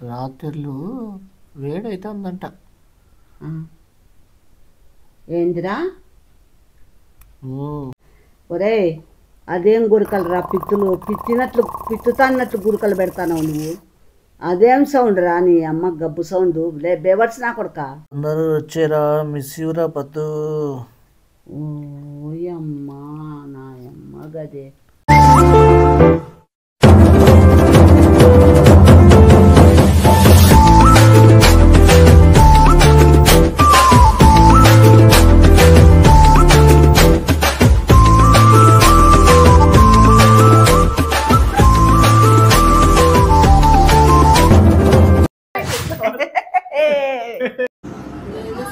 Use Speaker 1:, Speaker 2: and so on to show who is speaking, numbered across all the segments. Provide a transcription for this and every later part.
Speaker 1: రాత్రిళ్ళు వేడైతుందంట.
Speaker 2: ఏందిరా
Speaker 1: ఉమ్,
Speaker 2: ఒరే అదేం గురకలు రా పిత్తినట్లు పిత్తుతాన్నట్లు గురకలు పెడతావు నువ్వు. అదేం సౌండ్ రా నీ అమ్మ గబ్బు సౌండ్ బేవర్స్ నా కొడుక.
Speaker 1: అందరూ వచ్చారా మిస్ యూరా పద్దు.
Speaker 2: ఓయమ్మా నా అమ్మ గదే.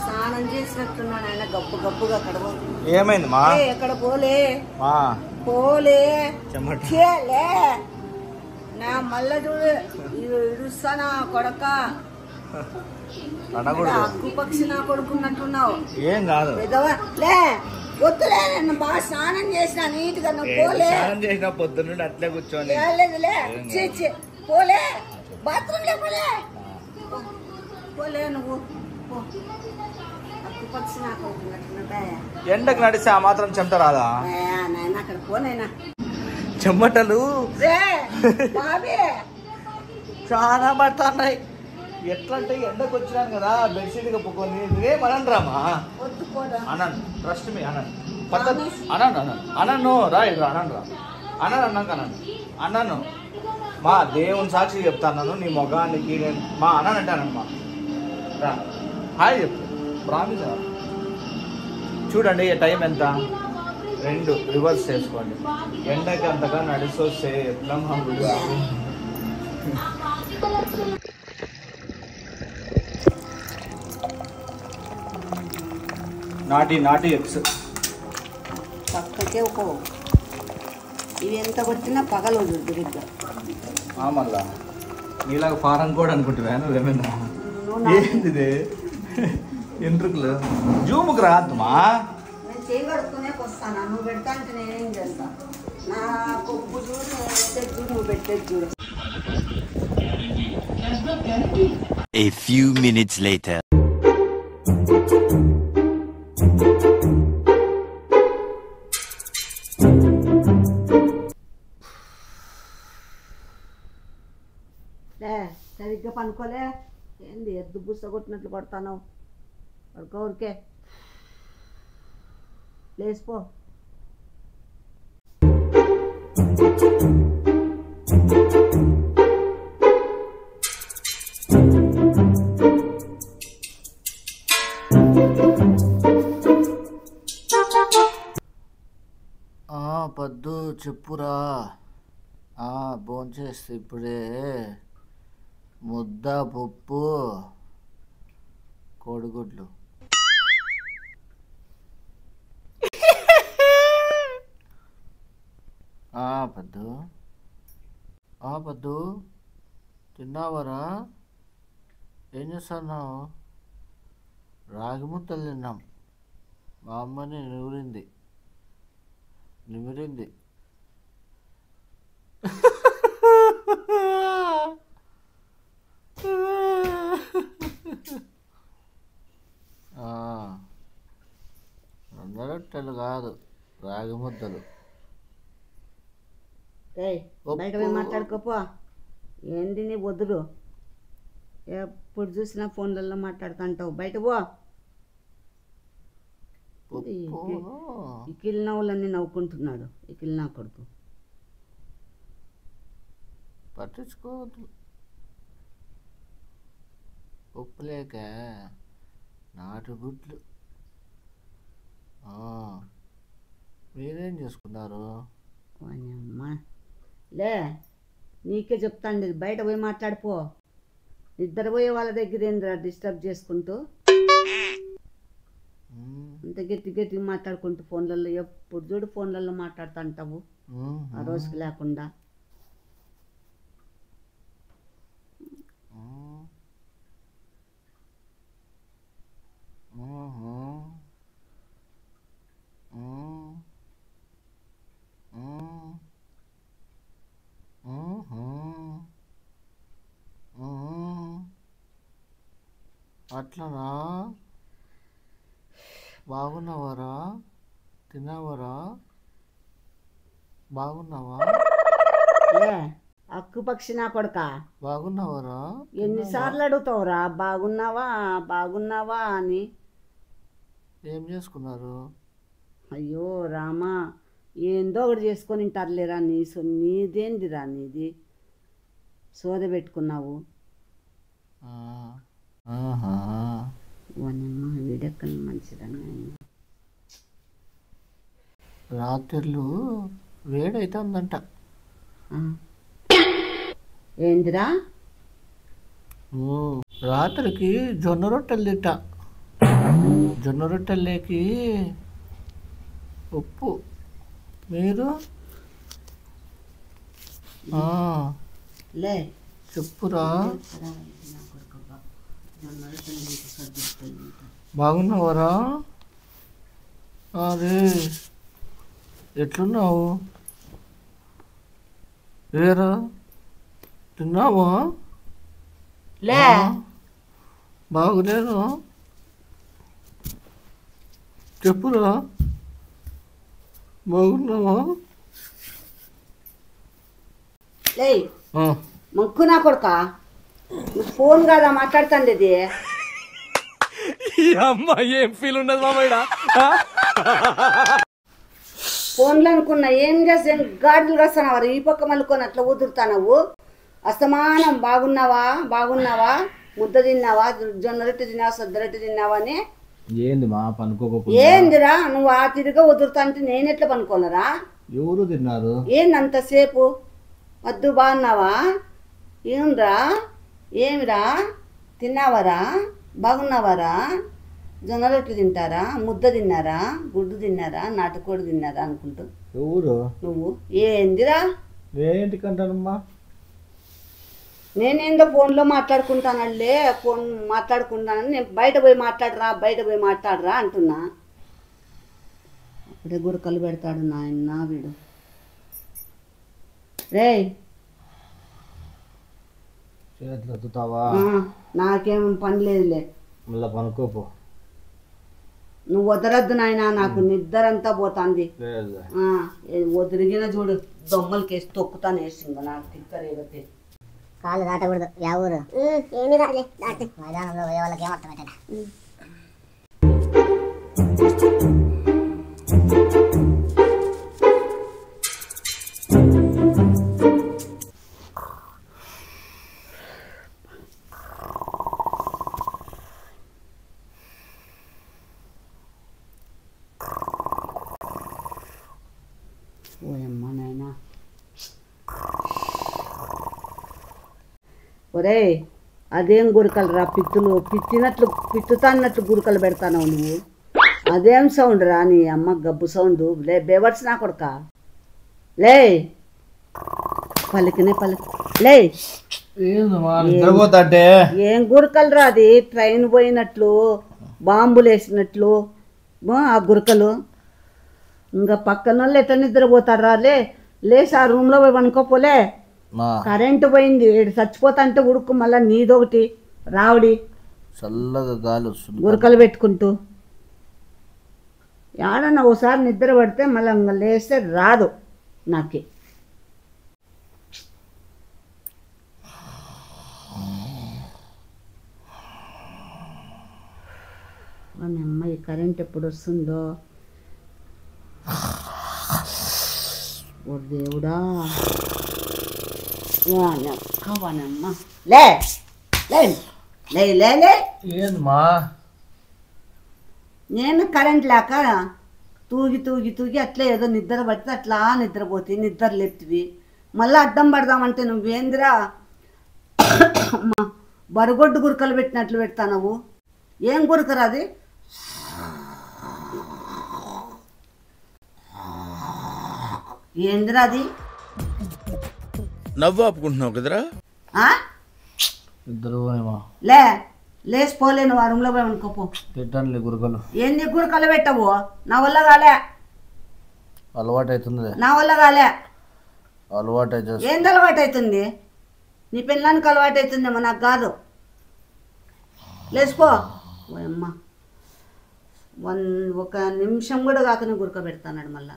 Speaker 2: స్నానం చేసినట్టున్నాడు ఆయన గబ్బు గబ్బుగా అక్కడ.
Speaker 1: ఏమైంది మా
Speaker 2: ఎక్కడ పోలే
Speaker 1: మా
Speaker 2: పోలే
Speaker 1: చెమట
Speaker 2: లే నా మళ్ళా చూడు ఇడుస్తానా కొడక. అక్కు పక్షి నా కొడుకున్నట్టున్నావు.
Speaker 1: ఏం కాదు
Speaker 2: లే వద్దులే నేను బాగా స్నానం చేసిన నీట్ గా. నువ్వు పోలే
Speaker 1: చేసిన పొద్దున్న అట్లే కూర్చోని
Speaker 2: లేదులే పోలే బాత్రూమ్ లే పోలే పోలే నువ్వు అక్కు పక్షి నా కొడుకున్నట్టున్నా.
Speaker 1: ఎండకు నడిస్తే ఆ మాత్రం చెమట రాదా?
Speaker 2: నాయన అక్కడ పోనైనా
Speaker 1: చెమటలు
Speaker 2: బాబే
Speaker 1: చాలా పడుతున్నాయి. ఎట్లా అంటే ఎండకు వచ్చినాను కదా బెడ్షీట్ కప్పుకొని నువ్వేమనరామా అనండి. ట్రస్ట్ మీ అనండి పద్ధతి అనండి అనను రా ఇటు అనండి రా అన్నాను అన్నాక అన్నాను మా దేవుని సాక్షి చెప్తాను. నీ మొగానికి నేను మా అనంటే అనండి రా హాయ్ చెప్పు ప్రామిస్. చూడండి టైం ఎంత 2 రివర్స్ చేసుకోండి. ఎండకి అంతగా నడిసొస్తే ఎట్లా మా నాటి ఎక్స్
Speaker 2: పక్కకే ఒక ఇవి ఎంత కొట్టినా పగలు వదులుద్దు.
Speaker 1: మళ్ళా నీలాగా ఫారం కూడా అనుకుంటున్నాను. ఏమైనా ఏంటిది ఎంట్రుకులు జూముకు రాద్దమా.
Speaker 2: నేను చేయగడుకునే వస్తాను. నువ్వు పెడతా అంటే నేనేం చేస్తా. నా కొప్పు చూడు చూడు నువ్వు పెట్టేది చూడు.
Speaker 3: A few minutes later.
Speaker 2: సరిగ్గా పనుకోలే ఏంది ఎద్దు బుస్స కొట్టినట్లు కొడతాను. పడుకో ఊరికే లేచిపో.
Speaker 1: పద్దు చెప్పురా. భోంచేస్తే ఇప్పుడే ముద్ద పప్పు కోడిగుడ్లు. పద్దు పద్దు తిన్నావరా? ఏం చేస్తున్నావు? రాగి ముద్దలు తిన్నాం. మా అమ్మని నిమిరింది. రొట్టెలు కాదు రాగి ముద్దలు.
Speaker 2: బయట పోయి మాట్లాడుకోపో. ఏంది నీ వద్దురు ఎప్పుడు చూసినా ఫోన్లలో మాట్లాడుతుంటావు. బయట పో. ఈ కిల్నవ్వులన్నీ నవ్వుకుంటున్నాడు ఈ కిల్నా కొడుకు.
Speaker 1: పట్టించుకోవద్దు. ఉప్పు లేక నాటుగుడ్లు. మీరేం చేసుకున్నారు?
Speaker 2: అమ్మా లే నీకే చెప్తాండి. బయట పోయి మాట్లాడిపో. నిద్రపోయే వాళ్ళ దగ్గర ఏంద్రా డిస్టర్బ్ చేసుకుంటూ అంత గట్టి మాట్లాడుకుంటూ ఫోన్లలో ఎప్పుడు చూడు ఫోన్లలో మాట్లాడుతుంటావు ఆ రోజుకి లేకుండా.
Speaker 1: అట్లనా? బాగున్నావారా? తిన్నావారా? బాగున్నావా?
Speaker 2: లే అక్కు పక్షి నా కొడుక,
Speaker 1: బాగున్నావారా?
Speaker 2: ఎన్నిసార్లు అడుగుతావురా బాగున్నావా బాగున్నావా అని?
Speaker 1: ఏం చేసుకున్నారు?
Speaker 2: అయ్యో రామా, ఏందో ఒకటి చేసుకొని తింటారులేరా. నీదేందిరా నీది? సోద పెట్టుకున్నావు. వీడెక్కడి మంచిదా నాయన.
Speaker 1: రాత్రిళ్ళు వేడైతుందంట.
Speaker 2: ఏందిరా?
Speaker 1: రాత్రికి జొన్న రొట్టెలు తింటా. జొన్న రొట్టెల్లోకి ఉప్పు. మీరు?
Speaker 2: లే
Speaker 1: చెప్పురా. బాగున్నావరా? అరే ఎట్లున్నావు? ఏరా తిన్నావా?
Speaker 2: లే
Speaker 1: బాగులేను. చెప్పురా. బాగున్నావా?
Speaker 2: లే మొక్కు నా కొడుక, ఫోన్ కాదా మాట్లాడుతాండి? ఇది
Speaker 4: అమ్మా ఏం ఫీల్ ఉన్నది మామయ్య?
Speaker 2: ఫోన్లో అనుకున్నా. ఏం చేస్తే గాడులు కాస్తానవారు ఈ పక్క మలుకొని అట్లా ఊదురుతానవు. అస్తమానం బాగున్నావా బాగున్నావా, ముద్ద తిన్నావా, జొన్న రొట్టె తిన్నావా, సద్ద రొట్టె తిన్నావా అని.
Speaker 1: ఏంది మా పనుకోక?
Speaker 2: ఏందిరా నువ్వు ఆ తిరిగా వదురుతా అంటే నేను ఎట్లా పనుకోనరా?
Speaker 1: ఎవరు తిన్నారు?
Speaker 2: ఏందంతసేపు? వద్దు బాగున్నావా? ఏమిరా ఏమిరా తిన్నావరా బాగున్నావారా? జొన్న రొట్టెలు తింటారా, ముద్ద తిన్నారా, గుడ్డు తిన్నారా, నాటుకోడి తిన్నారా అనుకుంటూ.
Speaker 1: ఎవరు
Speaker 2: నువ్వు? ఏందిరా?
Speaker 1: నేనేంటికంటానమ్మా?
Speaker 2: నేనేందో ఫోన్లో మాట్లాడుకుంటానల్లే. ఫోన్ మాట్లాడుకుంటానని నేను బయట పోయి మాట్లాడరా అంటున్నా. అప్పుడే గురకలు పెడతాడు నాయన వీడు. రే
Speaker 1: చేతులు ఎత్తుతావా?
Speaker 2: నాకేం పని లేదులే,
Speaker 1: మళ్ళా పనుకోపో.
Speaker 2: నువ్వు వదలద్దు నాయన, నాకు నిద్రంతా పోతాంది. వదిలిగిన చూడు దొమ్మలకేసి తొక్కుతాను వేసింది. నాకు తిక్కరేదైతే
Speaker 5: కాళ్ళు దాటకూడదు. యా ఊరు? ఏమి రాలే దాటి మైదానంలో పోయే వాళ్ళకి ఏమర్థమవుతుంది.
Speaker 2: ఓయమ్మా నాయనా. ఒరే అదేం గురకలు రా, పిత్తుతాన్నట్లు గురకలు పెడతానవు నువ్వు. అదేం సౌండ్ రా నీ అమ్మ గబ్బు సౌండ్. లే బేవర్స్ నా కొడుక, లే పలికినే లే. ఏం గురకలు రా అది? ట్రైన్ పోయినట్లు, బాంబులు వేసినట్లు ఆ గురకలు. ఇంకా పక్కన వాళ్ళు ఎట్లా నిద్రపోతారా? లేసి ఆ రూమ్లో పోయి పనుకోపోలే. కరెంటు పోయింది, చచ్చిపోతా అంటే ఉడుకు. మళ్ళీ నీదొకటి రావుడి
Speaker 1: చల్లగా గాలి వస్తుంది
Speaker 2: గురకలు పెట్టుకుంటూ. ఏడన్నా ఒకసారి నిద్ర పడితే మళ్ళీ లేస్తే రాదు నాకే. మన అమ్మాయి కరెంట్ ఎప్పుడు వస్తుందో ఓ దేవుడా. వానమ్మ లే లే లే లే లే.
Speaker 1: ఏందమ్మా?
Speaker 2: నేను కరెంట్ లేక తూగి అట్లా ఏదో నిద్ర పడితే అట్లా నిద్రపోతే నిద్ర లేపుతివి. మళ్ళీ అడ్డం పడదామంటే నువ్వేందిరా బరుగొడ్డు గురకలు పెట్టినట్లు పెడతా నువ్వు. ఏం గురకరా అది? ఏందిరా అది?
Speaker 6: నవ్వు ఆపుకుంటున్నావు కదరా?
Speaker 2: లేచిపోలేను, ఆ రూమ్లో పోయి అనుకోపో.
Speaker 1: పెట్టండి గురకలు.
Speaker 2: ఏంది గురకలు పెట్టవు? నా వల్ల కాలే.
Speaker 1: అలవాటు అవుతుంది.
Speaker 2: నా వల్ల కాలే.
Speaker 1: అలవాటు
Speaker 2: ఏంది అలవాటు అవుతుంది? నీ పిల్లానికి అలవాటు అవుతుందేమో, నాకు కాదు. లేచిపో ఓయమ్మ ఒక నిమిషం కూడా కాకనే గురక పెడతాన్నాడు మళ్ళా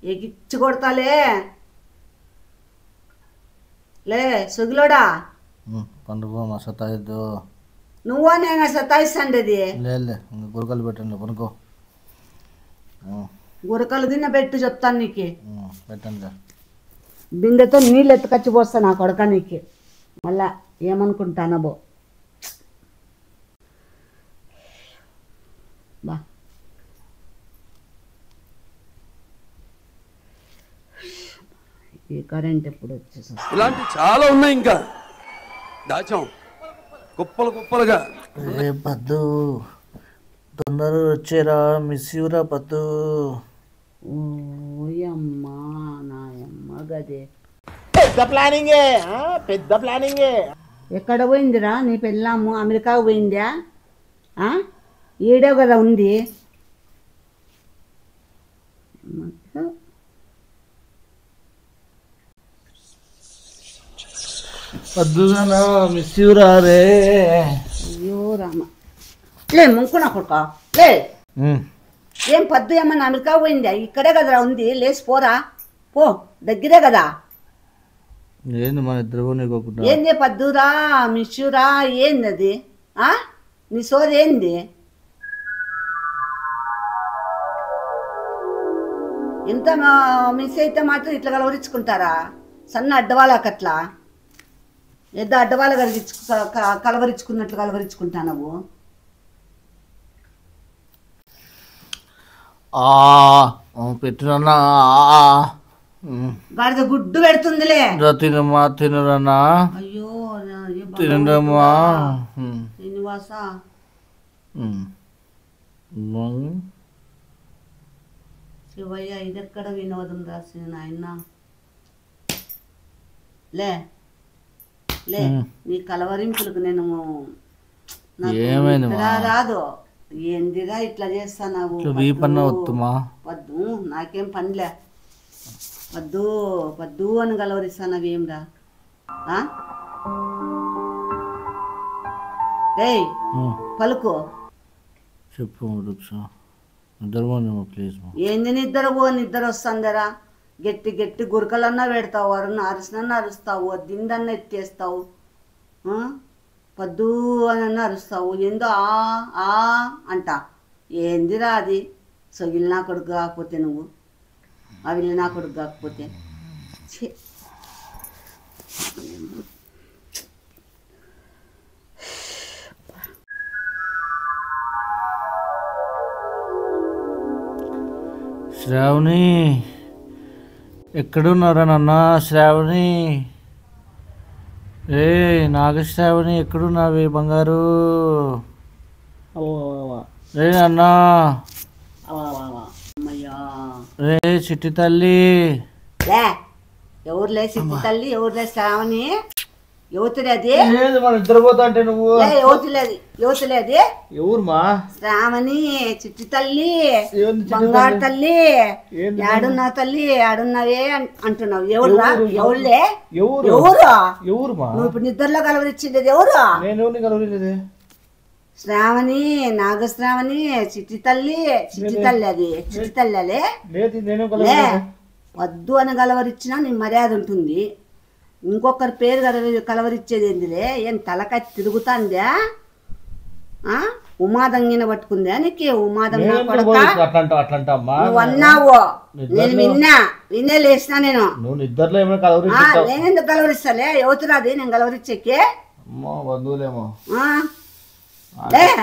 Speaker 2: ఎగిచ్చి కొడతాలే లే సుగిలోడా
Speaker 1: పండుగ మా సతాయిద్దు
Speaker 2: నువ్వా నేను సతాయిస్తాండేది
Speaker 1: లేదు గురకలు పెట్టండి పనుకో
Speaker 2: గురకలు తిన్న పెట్టు చెప్తాను నీకు
Speaker 1: పెట్టండి
Speaker 2: బిందెతో నీళ్ళు ఎత్తుకొచ్చి పోస్తా నా కొడక నీకు మళ్ళా ఏమనుకుంటానబో బా ఈ కరెంట్ ఎప్పుడు వచ్చేసి
Speaker 4: ఇలాంటి చాలా ఉన్నాయి ఇంకా దాచాం కుప్పలు కుప్పలుగా
Speaker 1: రే పద్దు తొందరగా వచ్చేరా మిస్ యూరా పద్దు
Speaker 2: ఓయమ్మా నాయమ్మ గదే
Speaker 6: పెద్ద ప్లానింగే
Speaker 2: ఎక్కడ పోయిందిరా నీ పెళ్ళాము అమెరికాకు పోయిందా ఈడే కదా ఉంది
Speaker 1: పద్దుగా మిస్ యూరా రే
Speaker 2: అయ్యో రామ లే ముంకునా కొడుక లే ఏం పద్దు ఏమన్నా అమెరికా పోయిందా ఇక్కడే కదరా ఉంది లేచి పోరా పో దగ్గరే కదా
Speaker 1: ఏంది మన ఇద్దరు నీకోకుండా
Speaker 2: ఏంది పద్దురా మిస్యూరా ఏంది అది నీ సోది ఏంది ఎంత మిస్ అయితే మాత్రం ఇట్లా కలవరించుకుంటారా సన్న అడ్డవాళ్ళకట్లా ఏదో అడ్డవాళ్ళు కలవరించుకున్నట్లు కలవరించుకుంటా నువ్వు
Speaker 1: పెట్టినా
Speaker 2: గాడిద గుడ్డు పెడుతుందిలే
Speaker 1: తినమ్మా తినరన్నా
Speaker 2: అయ్యో
Speaker 1: తినమ్మా
Speaker 2: శ్రీనివాస శివయ్య ఇదెక్కడ వినోదం రాసిన నాయన లే లే నీ కలవరింపులకు నేను రాదు ఏందిరా ఇట్లా చేస్తావు వద్దు నాకేం పనిలే వద్దు వద్దు అని కలవరిస్తానవి ఏంరా రేయ్ పలుకు
Speaker 1: చెప్పు నిద్రపోనేమో ప్లీజ్
Speaker 2: ఏంది నిద్ర వస్తుందరా గట్టి గట్టి గురకలన్నా పెడతావు అరిసినన్నా అరుస్తావు దిందన్నా ఎత్తేస్తావు పద్దు అని అరుస్తావు ఏందో ఆ అంట ఏందిరా అది సొగిలి నా కొడుకు కాకపోతే నువ్వు అవి నా కొడుకు కాకపోతే
Speaker 1: శ్రావణి ఎక్కడున్నారా నాన్న శ్రావణి ఏ నాగశ్రావణి ఎక్కడున్నావే బంగారు రే అన్నా రే చిట్టి తల్లి
Speaker 2: లే ఎవరులే చిట్టి తల్లి ఎవరులే శ్రావణి యువతులే అది
Speaker 1: మన ఇద్దరు పోతా అంటే నువ్వు
Speaker 2: యువతులే అది
Speaker 1: ఎవరు మా
Speaker 2: శ్రావణి చిట్టి తల్లి బంగారు తల్లి ఏడున్నా తల్లి ఏడున్నావే అంటున్నావు ఎవరురా ఎవరులే ఎవరు
Speaker 1: ఎవరు మా
Speaker 2: నువ్వు ఇప్పుడు నిద్రలో కలవరిచ్చింది ఎవరు
Speaker 1: నేను కలవలేదు
Speaker 2: శ్రావణి నాగశ్రావణి చిట్టి తల్లి అది చిట్టి తల్లి అలే వద్దు అని కలవరిచ్చినా నీ మర్యాద ఉంటుంది ఇంకొకరి పేరు కలవరిచ్చేది ఏందిలే ఏం తలకాయ తిరుగుతాందా ఉమాదంగిన పట్టుకుందా నీకు ఉమాదం నువ్వు అన్నావు నేను విన్నే లేచినా నేను నేనెందుకు కలవరిస్తాలే యువతురాది నేను కలవరిచ్చేకే
Speaker 1: బంధువులేమో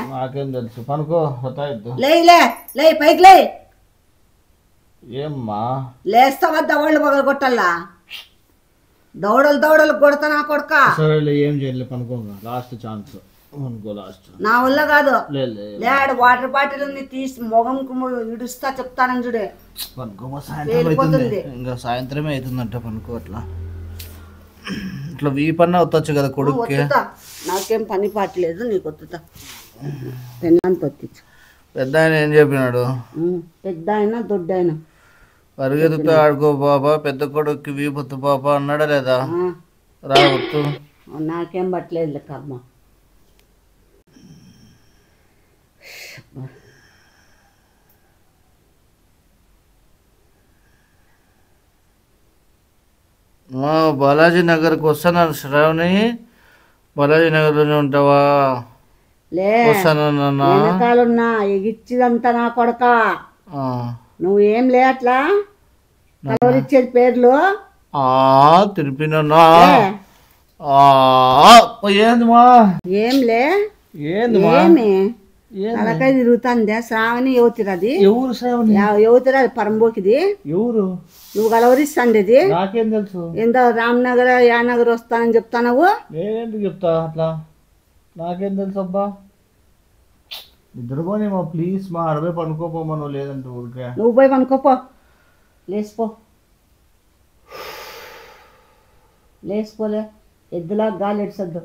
Speaker 1: నాకేం తెలుసు పనుకో
Speaker 2: లే పైకి లే
Speaker 1: ఏమ్మా
Speaker 2: లేస్తావా దవళ్ళు పగలు కొట్టాలా దౌడలు కొడతా నా కొడక
Speaker 1: సరేలే ఏం చేయలే పనుకో లాస్ట్ ఛాన్స్ అనుకో లాస్ట్
Speaker 2: నా వల్ల కాదు లేడు వాటర్ బాటిల్ ఉంది తీసి మొగంకు ఇడుస్తా చెప్తానని చూడే
Speaker 1: పనుకో సాయంత్రం ఇంకా సాయంత్రమే అవుతుందంట పనుకో అట్లా ఇట్లా వీపన్నా వత్తచ్చు కదా కొడుక్కి
Speaker 2: నాకేం పని పాటలేదు నీకు వత్తుతా పెళ్ళానికి వత్తిచ్చు
Speaker 1: పెద్ద ఆయన ఏం చెప్పినాడు
Speaker 2: పెద్ద ఆయన దొడ్డ ఆయన
Speaker 1: పరిగెత్తుతో ఆడుకో బాబా పెద్ద కొడుక్కి వీపొత్తు బాబా అన్నాడా లేదా రావద్దు
Speaker 2: నాకేం పట్టలేదు కర్మ
Speaker 1: మా బాలాజీ నగర్కి వస్తాను శ్రావణి. బాలాజీ నగర్లోనే ఉంటావా?
Speaker 2: లే
Speaker 1: వస్తాను నాన్న.
Speaker 2: వెనకాలన్నా ఎగిచ్చిదంతా నా కొడక. నువ్వేం లే అట్లా కలవరిచ్చేది పేర్లు.
Speaker 1: తిరిపినా ఏందమ్మా?
Speaker 2: ఏంలే
Speaker 1: ఏందమ్మా?
Speaker 2: ఏమి తలకాయ తిరుగుతుందే. శ్రావణి యువతిరది.
Speaker 1: ఎవరు శ్రావణి?
Speaker 2: యువతిరది పరంబోకిది.
Speaker 1: ఎవరు?
Speaker 2: నువ్వు కలవరిస్తాండేది.
Speaker 1: నాకేం తెలుసు?
Speaker 2: ఏందో రామ్నగర్ యానగర్ వస్తానని చెప్తానవు.
Speaker 1: నేనేందుకు చెప్తా అట్లా? నాకేం తెలుసు అబ్బా. నిద్రపోనేమో ప్లీజ్ మా 60 పనుకోపోమను. లేదంటే ఊరికే
Speaker 2: నువ్వు పోయి పనుకోపో. లేచిపో లేచిపోలే. ఎద్దులా గాలి ఎడ్సద్దు.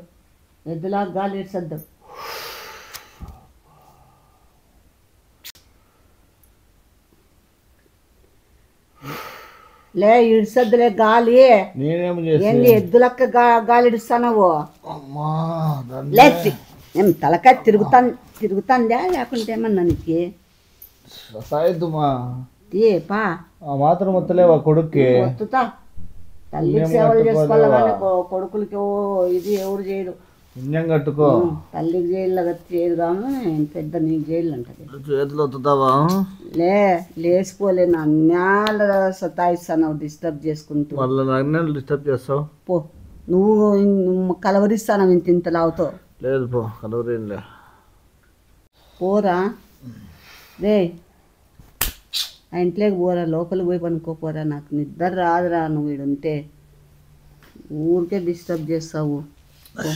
Speaker 2: ఎద్దులా గాలి ఎడ్సద్దు. లే ఇడ్సద్దులే గాలి.
Speaker 1: నేనేం
Speaker 2: ఏంది
Speaker 1: చేసి
Speaker 2: ఎద్దులక్క గాలి ఇడుస్తానవు.
Speaker 1: అమ్మా
Speaker 2: లేచి ఏం తలకాయ తిరుగుతుందా లేకుంటే ఏమన్నా నీకు?
Speaker 1: సాయిద్దుమా
Speaker 2: పా
Speaker 1: ఆ మాత్రం మొత్తలేవా కొడుక్కి?
Speaker 2: వస్తుతా. తల్లికి సేవలు చేసుకోవాలి కానీ కొడుకులకి ఇది ఎవరు చేయరు.
Speaker 1: పుణ్యం కట్టుకో.
Speaker 2: తల్లికి జైల్లో చేయదు కానీ పెద్ద నీకు జైలు అంటది.
Speaker 1: చేతులు వత్తుతావా?
Speaker 2: లేచిపోలే. అన్యాల సతాయిస్తాను డిస్టర్బ్ చేసుకుంటూ.
Speaker 1: మళ్ళీ నన్ను డిస్టర్బ్ చేస్తావు.
Speaker 2: పో నువ్వు కలవరిస్తాను ఇంత లావుతో.
Speaker 1: లేదు పో కలవరేంలే.
Speaker 2: పోరా రే ఆ ఇంట్లోకి పోరా. లోపలికి పోయి పనుకోపోరా. నాకు నిద్ర రాదురా నువ్వు ఈడుంటే. ఊరికే డిస్టర్బ్ చేస్తావు. పో.